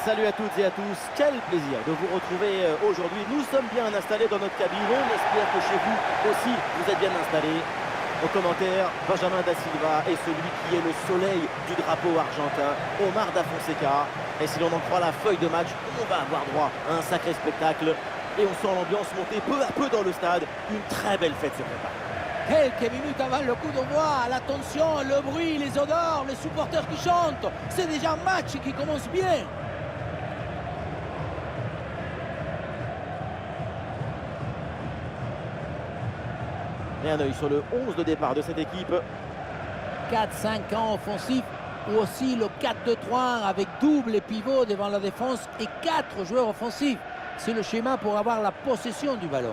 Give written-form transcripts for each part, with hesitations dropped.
Salut à toutes et à tous, quel plaisir de vous retrouver aujourd'hui. Nous sommes bien installés dans notre cabine, on espère que chez vous aussi vous êtes bien installés. Au commentaire, Benjamin Da Silva est celui qui est le soleil du drapeau argentin, Omar Da Fonseca. Et si l'on en croit la feuille de match, on va avoir droit à un sacré spectacle. Et on sent l'ambiance monter peu à peu dans le stade. Une très belle fête se prépare. Quelques minutes avant le coup d'envoi, l'attention, le bruit, les odeurs, les supporters qui chantent. C'est déjà un match qui commence bien. Et un œil sur le 11 de départ de cette équipe. 4-5 ans offensifs ou aussi le 4-2-3 avec double pivot devant la défense et 4 joueurs offensifs. C'est le schéma pour avoir la possession du ballon.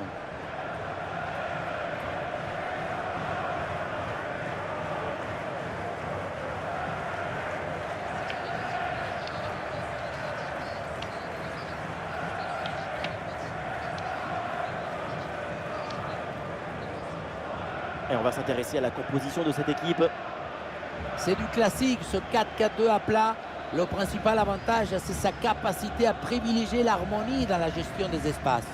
Et on va s'intéresser à la composition de cette équipe. C'est du classique, ce 4-4-2 à plat. Le principal avantage, c'est sa capacité à privilégier l'harmonie dans la gestion des espaces.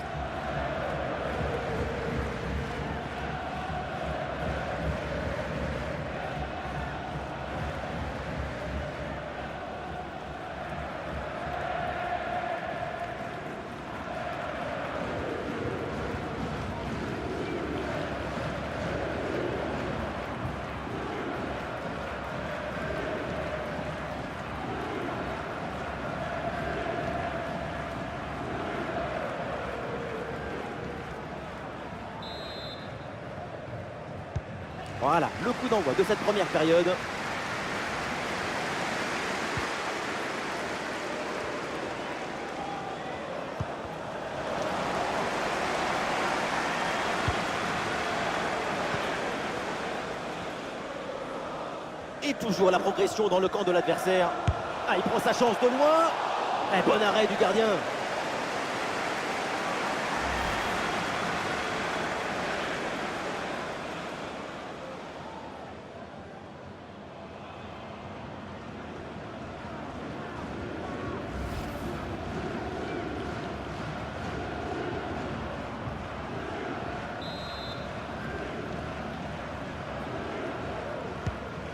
Voilà, le coup d'envoi de cette première période. Et toujours la progression dans le camp de l'adversaire. Ah, il prend sa chance de loin. Et bon arrêt du gardien.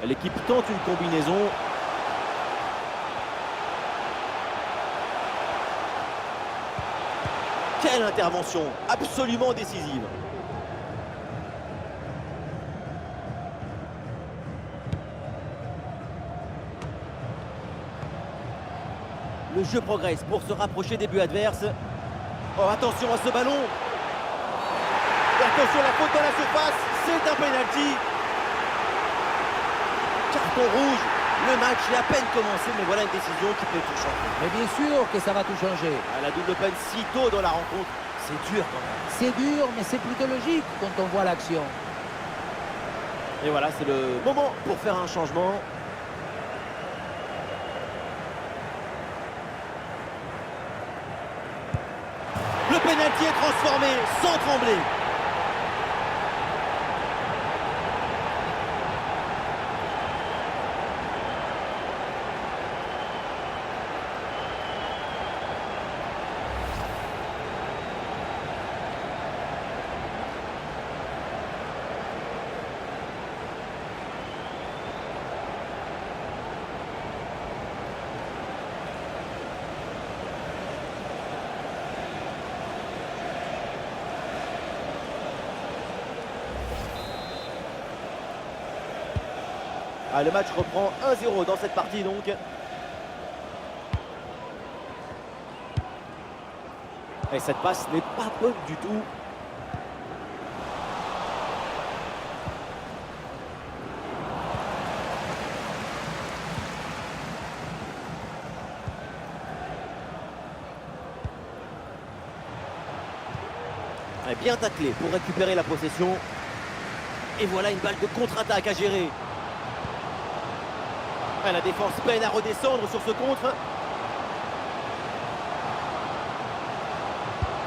L'équipe tente une combinaison. Quelle intervention, absolument décisive. Le jeu progresse pour se rapprocher des buts adverses. Oh, attention à ce ballon. Et attention à la faute dans la surface, c'est un penalty. Carton rouge, le match est à peine commencé, mais voilà une décision qui peut tout changer. Mais bien sûr que ça va tout changer. La double peine si tôt dans la rencontre, c'est dur quand même. C'est dur, mais c'est plutôt logique quand on voit l'action. Et voilà, c'est le moment pour faire un changement. Le pénalty est transformé sans trembler. Ah, le match reprend 1-0 dans cette partie donc. Et cette passe n'est pas bonne du tout. Et bien taclé pour récupérer la possession. Et voilà une balle de contre-attaque à gérer. La défense peine à redescendre sur ce contre.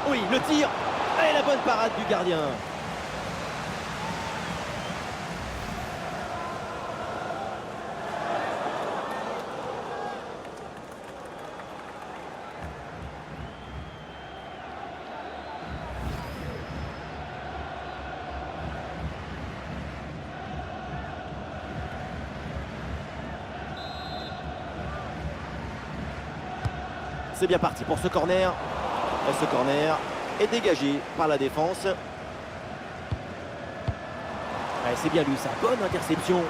Oui, le tir. Et la bonne parade du gardien. C'est bien parti pour ce corner. Et ce corner est dégagé par la défense. Ouais, c'est bien lui, ça. Bonne interception.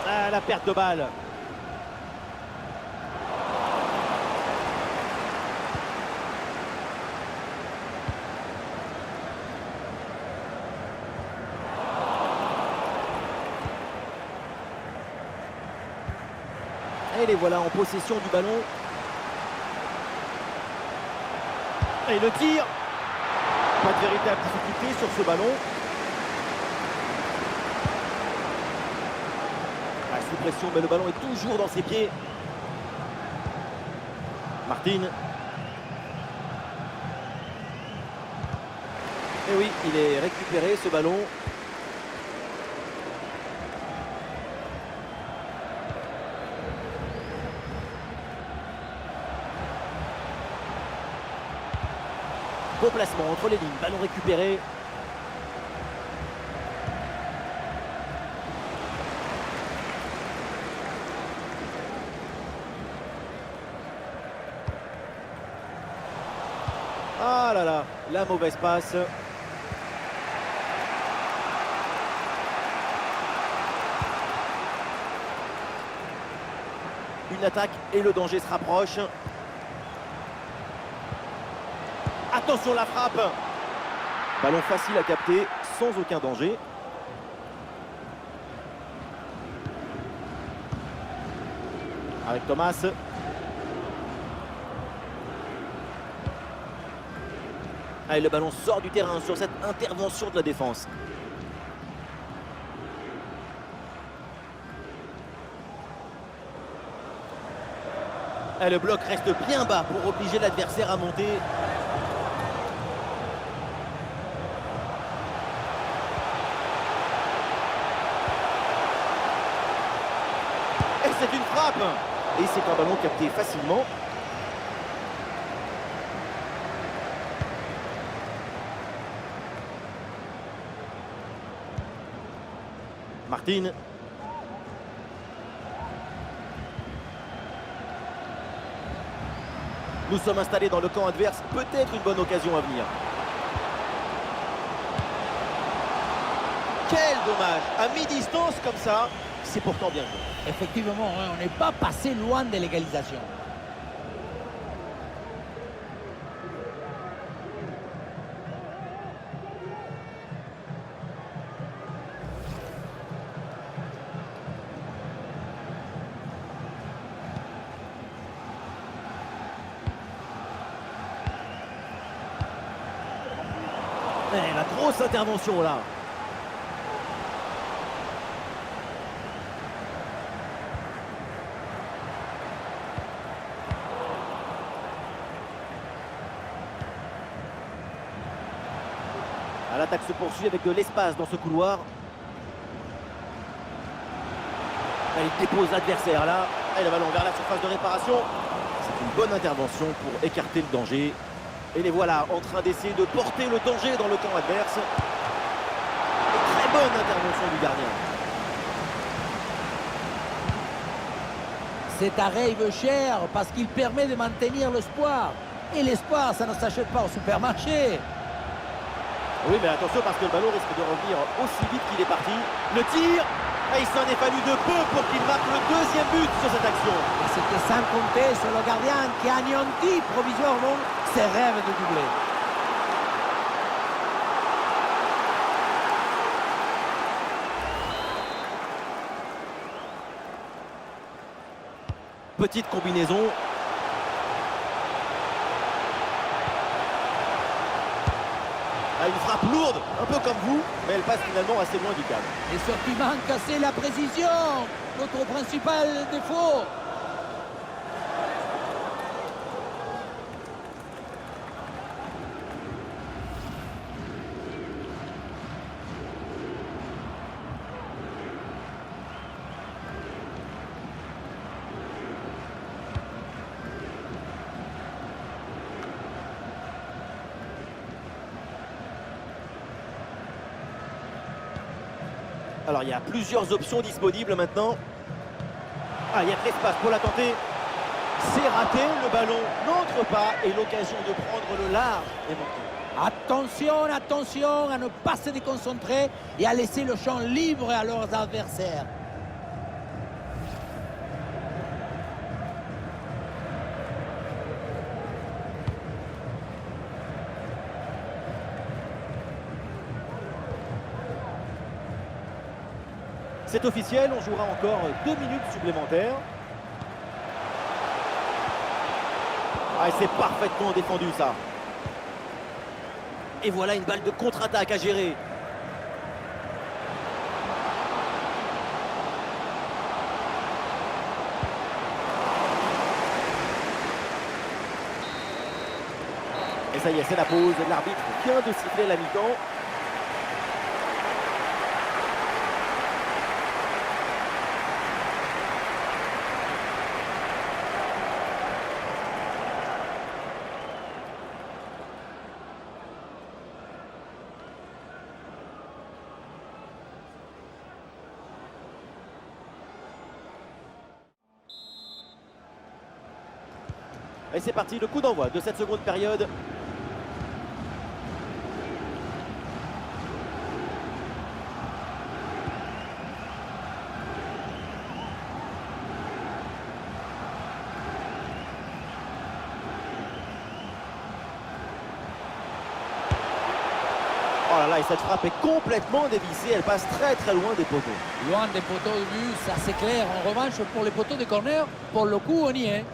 Ah, la perte de balle. Et les voilà en possession du ballon. Et le tir. Pas de véritable difficulté sur ce ballon. Ah, sous pression, mais le ballon est toujours dans ses pieds. Martin. Et oui, il est récupéré ce ballon. Bon placement entre les lignes, ballon récupéré. Ah là là, la mauvaise passe. Une attaque et le danger se rapproche. Attention la frappe. Ballon facile à capter, sans aucun danger. Avec Thomas. Allez, le ballon sort du terrain sur cette intervention de la défense. Et le bloc reste bien bas pour obliger l'adversaire à monter. Et c'est une frappe. Et c'est un ballon capté facilement. Martin. Nous sommes installés dans le camp adverse. Peut-être une bonne occasion à venir. Quel dommage. À mi-distance comme ça, c'est pourtant bien joué. Effectivement, hein, on n'est pas passé loin de l'égalisation. Et la grosse intervention là. L'attaque se poursuit avec de l'espace dans ce couloir. Il dépose l'adversaire là. Et le ballon vers la surface de réparation. C'est une bonne intervention pour écarter le danger. Et les voilà en train d'essayer de porter le danger dans le camp adverse. Et très bonne intervention du gardien. Cet arrêt il veut cher parce qu'il permet de maintenir l'espoir. Et l'espoir, ça ne s'achète pas au supermarché. Oui, mais attention parce que le ballon risque de revenir aussi vite qu'il est parti. Le tir, et il s'en est fallu de peu pour qu'il marque le deuxième but sur cette action. Et c'était sans compter sur le gardien qui a anéanti provisoirement ses rêves de doubler. Petite combinaison. Une frappe lourde, un peu comme vous, mais elle passe finalement assez loin du cadre. Et ce qui manque, c'est la précision. Notre principal défaut. Alors il y a plusieurs options disponibles maintenant. Ah, il y a de l'espace pour la tenter. C'est raté, le ballon n'entre pas et l'occasion de prendre le large est manquée. Attention, attention à ne pas se déconcentrer et à laisser le champ libre à leurs adversaires. C'est officiel, on jouera encore 2 minutes supplémentaires. Ah, et c'est parfaitement défendu ça. Et voilà une balle de contre-attaque à gérer. Et ça y est, c'est la pause. L'arbitre vient de siffler la mi-temps. Et c'est parti, le coup d'envoi de cette seconde période. Oh là là, et cette frappe est complètement dévissée, elle passe très loin des poteaux. Loin des poteaux de but, ça c'est clair. En revanche, pour les poteaux de corner, pour le coup, on y est.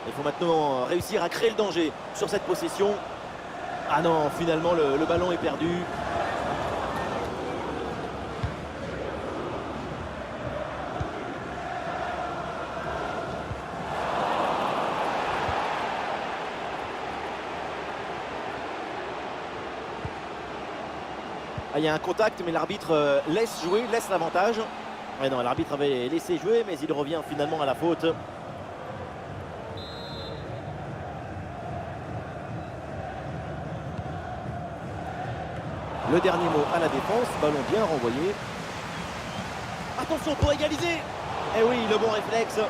Il faut maintenant réussir à créer le danger sur cette possession. Ah non, finalement le ballon est perdu. Ah, il y a un contact, mais l'arbitre laisse jouer, laisse l'avantage. Ouais, non, l'arbitre avait laissé jouer, mais il revient finalement à la faute. Le dernier mot à la défense, ballon bien renvoyé. Attention pour égaliser. Eh oui, le bon réflexe.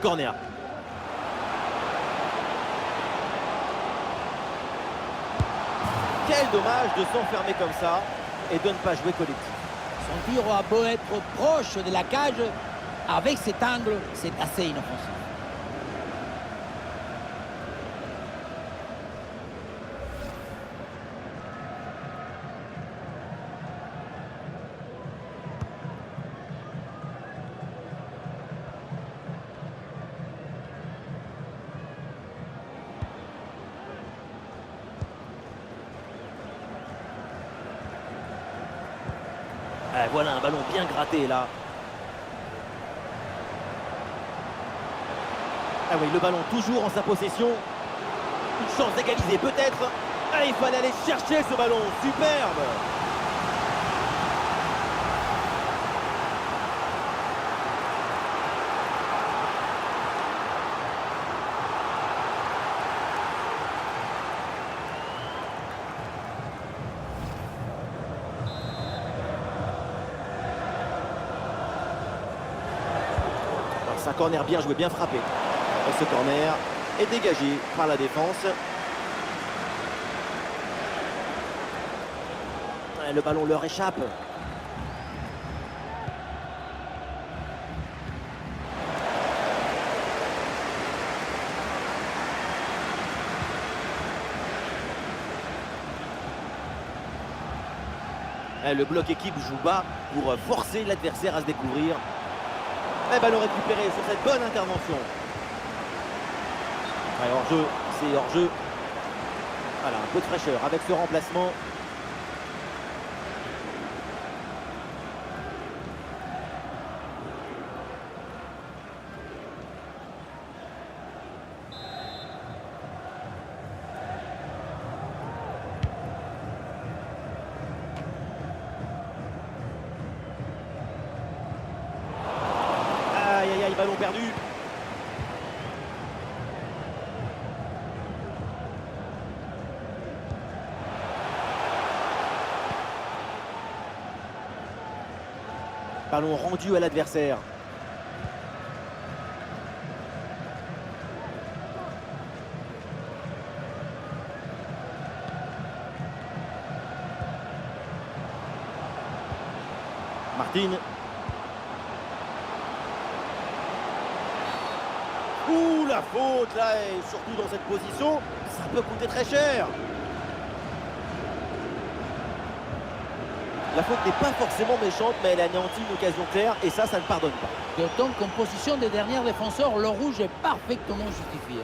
Corner. Quel dommage de s'enfermer comme ça et de ne pas jouer collectif. Son tir a beau être proche de la cage, avec cet angle, c'est assez inoffensif. Voilà un ballon bien gratté là. Ah oui, le ballon toujours en sa possession. Une chance d'égaliser peut-être. Ah, il fallait aller chercher ce ballon. Superbe. C'est un corner bien joué, bien frappé. Et ce corner est dégagé par la défense. Le ballon leur échappe. Le bloc équipe joue bas pour forcer l'adversaire à se découvrir. Et ballon récupéré sur cette bonne intervention. Ouais, hors-jeu, c'est hors-jeu. Voilà, un peu de fraîcheur avec ce remplacement. Aïe, aïe, aïe, ballon perdu. Ballon rendu à l'adversaire. Martin. Ouh, la faute là, et surtout dans cette position, ça peut coûter très cher. La faute n'est pas forcément méchante, mais elle anéantit une occasion claire et ça ne pardonne pas. D'autant qu'en position des derniers défenseurs, le rouge est parfaitement justifié.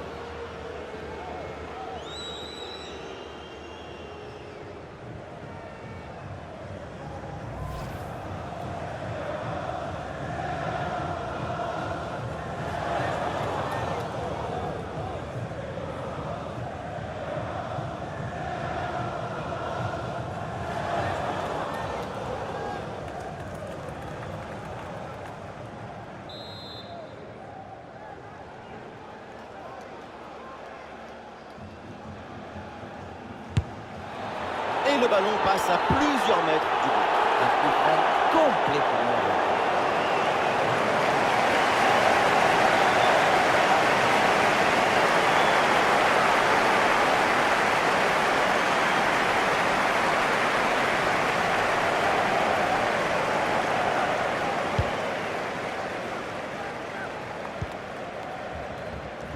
Et le ballon passe à plusieurs mètres du but. Un coup franc complètement.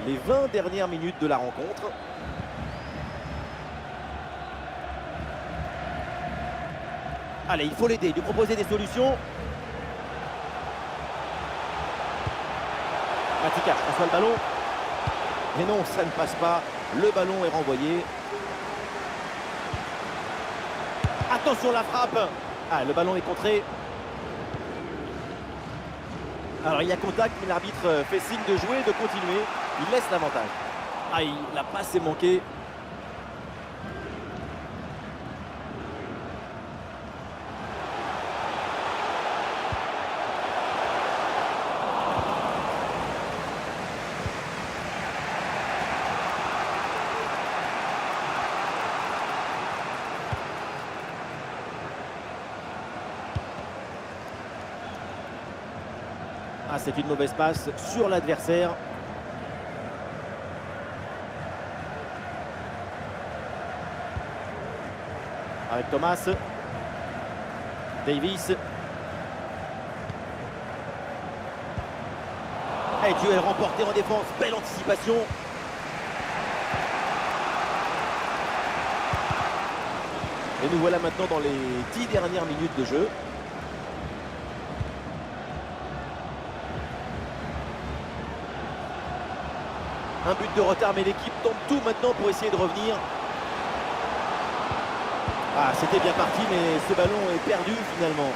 Les 20 dernières minutes de la rencontre. Allez, il faut l'aider, lui proposer des solutions. Matica reçoit le ballon. Mais non, ça ne passe pas. Le ballon est renvoyé. Attention la frappe. Ah, le ballon est contré. Alors il y a contact, mais l'arbitre fait signe de jouer, de continuer. Il laisse l'avantage. Aïe, la passe est manquée. Ah, c'est une mauvaise passe sur l'adversaire. Avec Thomas. Davis. Et duel remporté en défense. Belle anticipation. Et nous voilà maintenant dans les 10 dernières minutes de jeu. Un but de retard, mais l'équipe tente tout maintenant pour essayer de revenir. Ah, c'était bien parti, mais ce ballon est perdu finalement.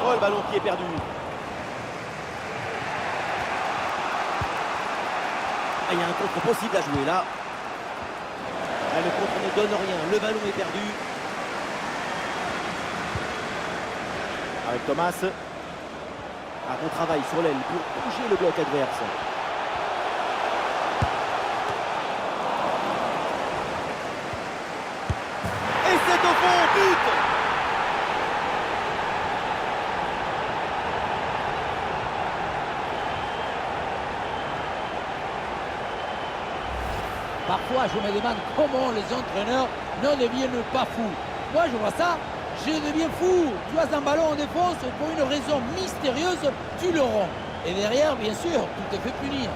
Oh, le ballon qui est perdu. Ah, il y a un contre possible à jouer là. Ah, le contre ne donne rien, le ballon est perdu. Avec Thomas. Un bon travail sur l'aile pour bouger le bloc adverse. Et c'est au fond, but! Parfois, je me demande comment les entraîneurs ne deviennent pas fous. Moi, je vois ça, je deviens fou. Tu as un ballon en défense, pour une raison mystérieuse, tu le rends. Et derrière, bien sûr, tout est fait punir.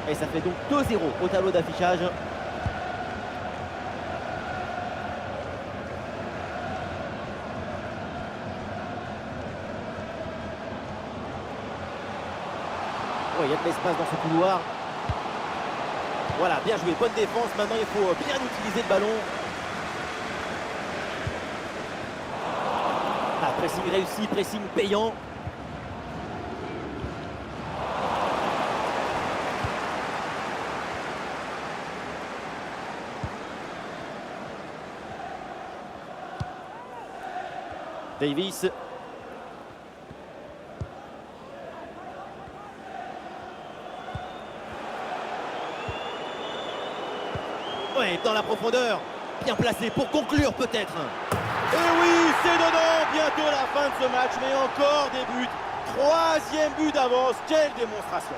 Et ça fait donc 2-0 au tableau d'affichage. Il y a de l'espace dans ce couloir. Voilà, bien joué, bonne défense. Maintenant, il faut bien utiliser le ballon. Ah, pressing réussi, pressing payant. Davis. Ouais, dans la profondeur. Bien placé pour conclure peut-être. Et oui, c'est dedans. Bientôt la fin de ce match, mais encore des buts. 3e but d'avance. Quelle démonstration.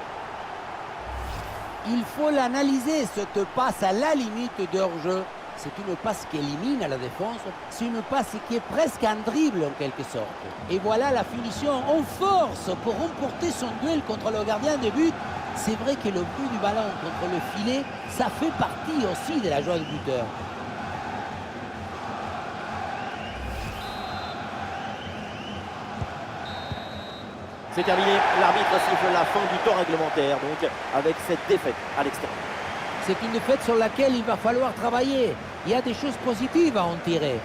Il faut l'analyser, cette passe à la limite de hors-jeu. C'est une passe qui élimine la défense. C'est une passe qui est presque un dribble en quelque sorte. Et voilà la finition en force pour remporter son duel contre le gardien de but. C'est vrai que le but du ballon contre le filet, ça fait partie aussi de la joie du buteur. C'est terminé. L'arbitre siffle la fin du temps réglementaire, donc avec cette défaite à l'extérieur. C'est une défaite sur laquelle il va falloir travailler. Il y a des choses positives à en tirer.